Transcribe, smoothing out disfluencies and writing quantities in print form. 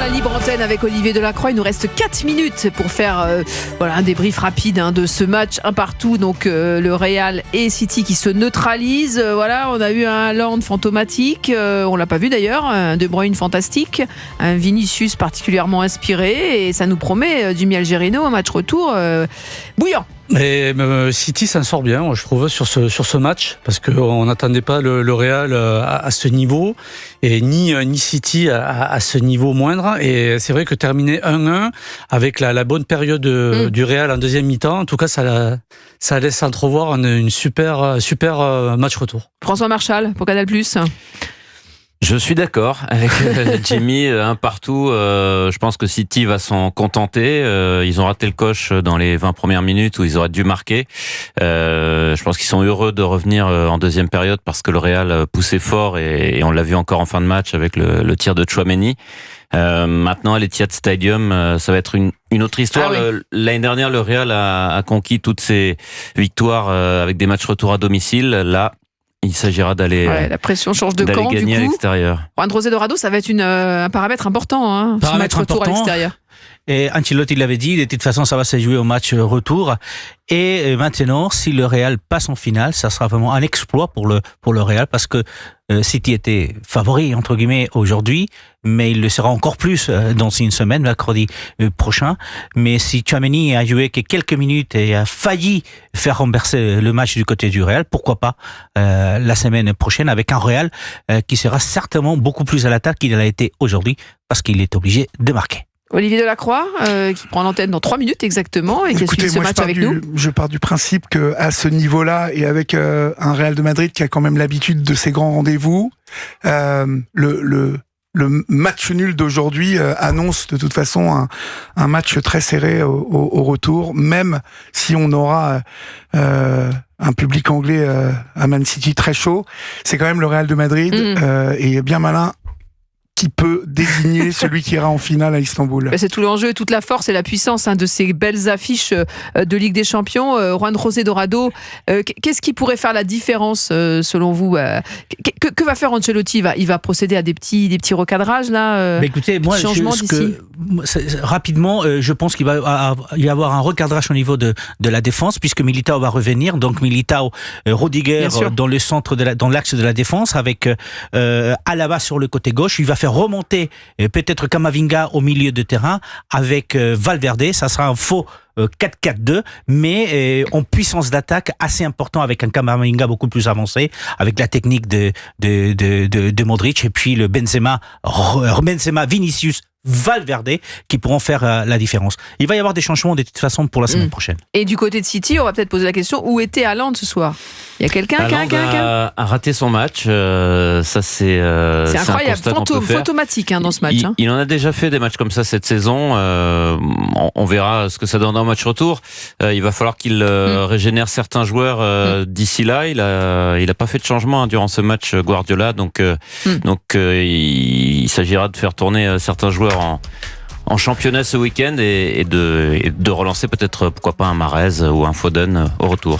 la libre antenne avec Olivier Delacroix. Il nous reste 4 minutes pour faire un débrief rapide de ce match un partout. Donc le Real et City qui se neutralisent. On a eu un Haaland fantomatique. On l'a pas vu d'ailleurs. Un De Bruyne fantastique. Un Vinicius particulièrement inspiré. Et ça nous promet du Mial-Gerino, un match retour bouillant. Et City s'en sort bien, je trouve, sur ce match, parce qu'on n'attendait pas le Real à ce niveau, et ni City à ce niveau moindre. Et c'est vrai que terminer 1-1 avec la bonne période du Real en deuxième mi-temps, en tout cas, ça laisse entrevoir une super match retour. François Marchal pour Canal+. Je suis d'accord avec Jimmy, un partout. Je pense que City va s'en contenter. Ils ont raté le coche dans les 20 premières minutes où ils auraient dû marquer. Je pense qu'ils sont heureux de revenir en deuxième période parce que le Real poussait fort et on l'a vu encore en fin de match avec le tir de Tchouaméni. Maintenant à l'Etihad Stadium, ça va être une autre histoire. L'année dernière, le Real a conquis toutes ses victoires avec des matchs retour à domicile. Là, il s'agira d'aller la pression change de camp, gagner à l'extérieur. Juan José Dorado, ça va être un paramètre important, ce match retour à l'extérieur. Et Ancelotti l'avait dit, de toute façon ça va se jouer au match retour. Et maintenant, si le Real passe en finale, ça sera vraiment un exploit pour le Real, parce que City était favori entre guillemets aujourd'hui, mais il le sera encore plus dans une semaine, mercredi prochain. Mais si Tchouaméni a joué que quelques minutes et a failli faire renverser le match du côté du Real, pourquoi pas la semaine prochaine avec un Real qui sera certainement beaucoup plus à l'attaque qu'il a été aujourd'hui, parce qu'il est obligé de marquer. Olivier Delacroix, qui prend l'antenne dans 3 minutes exactement et qui a suivi ce match avec nous. Je pars du principe qu'à ce niveau-là, et avec un Real de Madrid qui a quand même l'habitude de ces grands rendez-vous, le match nul d'aujourd'hui annonce de toute façon un match très serré au retour, même si on aura un public anglais à Man City très chaud. C'est quand même le Real de Madrid et bien malin qui peut désigner celui qui ira en finale à Istanbul. C'est tout l'enjeu, toute la force et la puissance de ces belles affiches de Ligue des Champions. Juan José Dorado, qu'est-ce qui pourrait faire la différence selon vous? Que va faire Ancelotti? Il va procéder à des petits recadrages là. Écoutez, moi, rapidement, je pense qu'il va y avoir un recadrage au niveau de la défense, puisque Militao va revenir. Donc Militao, Rudiger dans le centre dans l'axe de la défense, avec Alaba sur le côté gauche. Il va faire remonter peut-être Camavinga au milieu de terrain avec Valverde. Ça sera un faux 4-4-2, mais en puissance d'attaque assez important, avec un Camavinga beaucoup plus avancé, avec la technique de Modric, et puis le Benzema, Vinicius, Valverde, qui pourront faire la différence. Il va y avoir des changements de toute façon pour la semaine prochaine. Et du côté de City, on va peut-être poser la question, où était Haaland ce soir? Il y a quelqu'un a raté son match. Ça c'est incroyable, fantomatique dans ce match. Il en a déjà fait des matchs comme ça cette saison. On verra ce que ça donne dans le match retour. Il va falloir qu'il régénère certains joueurs d'ici là. Il a pas fait de changement durant ce match Guardiola, donc il s'agira de faire tourner certains joueurs en championnat ce week-end et de relancer peut-être, pourquoi pas, un Mahrez ou un Foden au retour.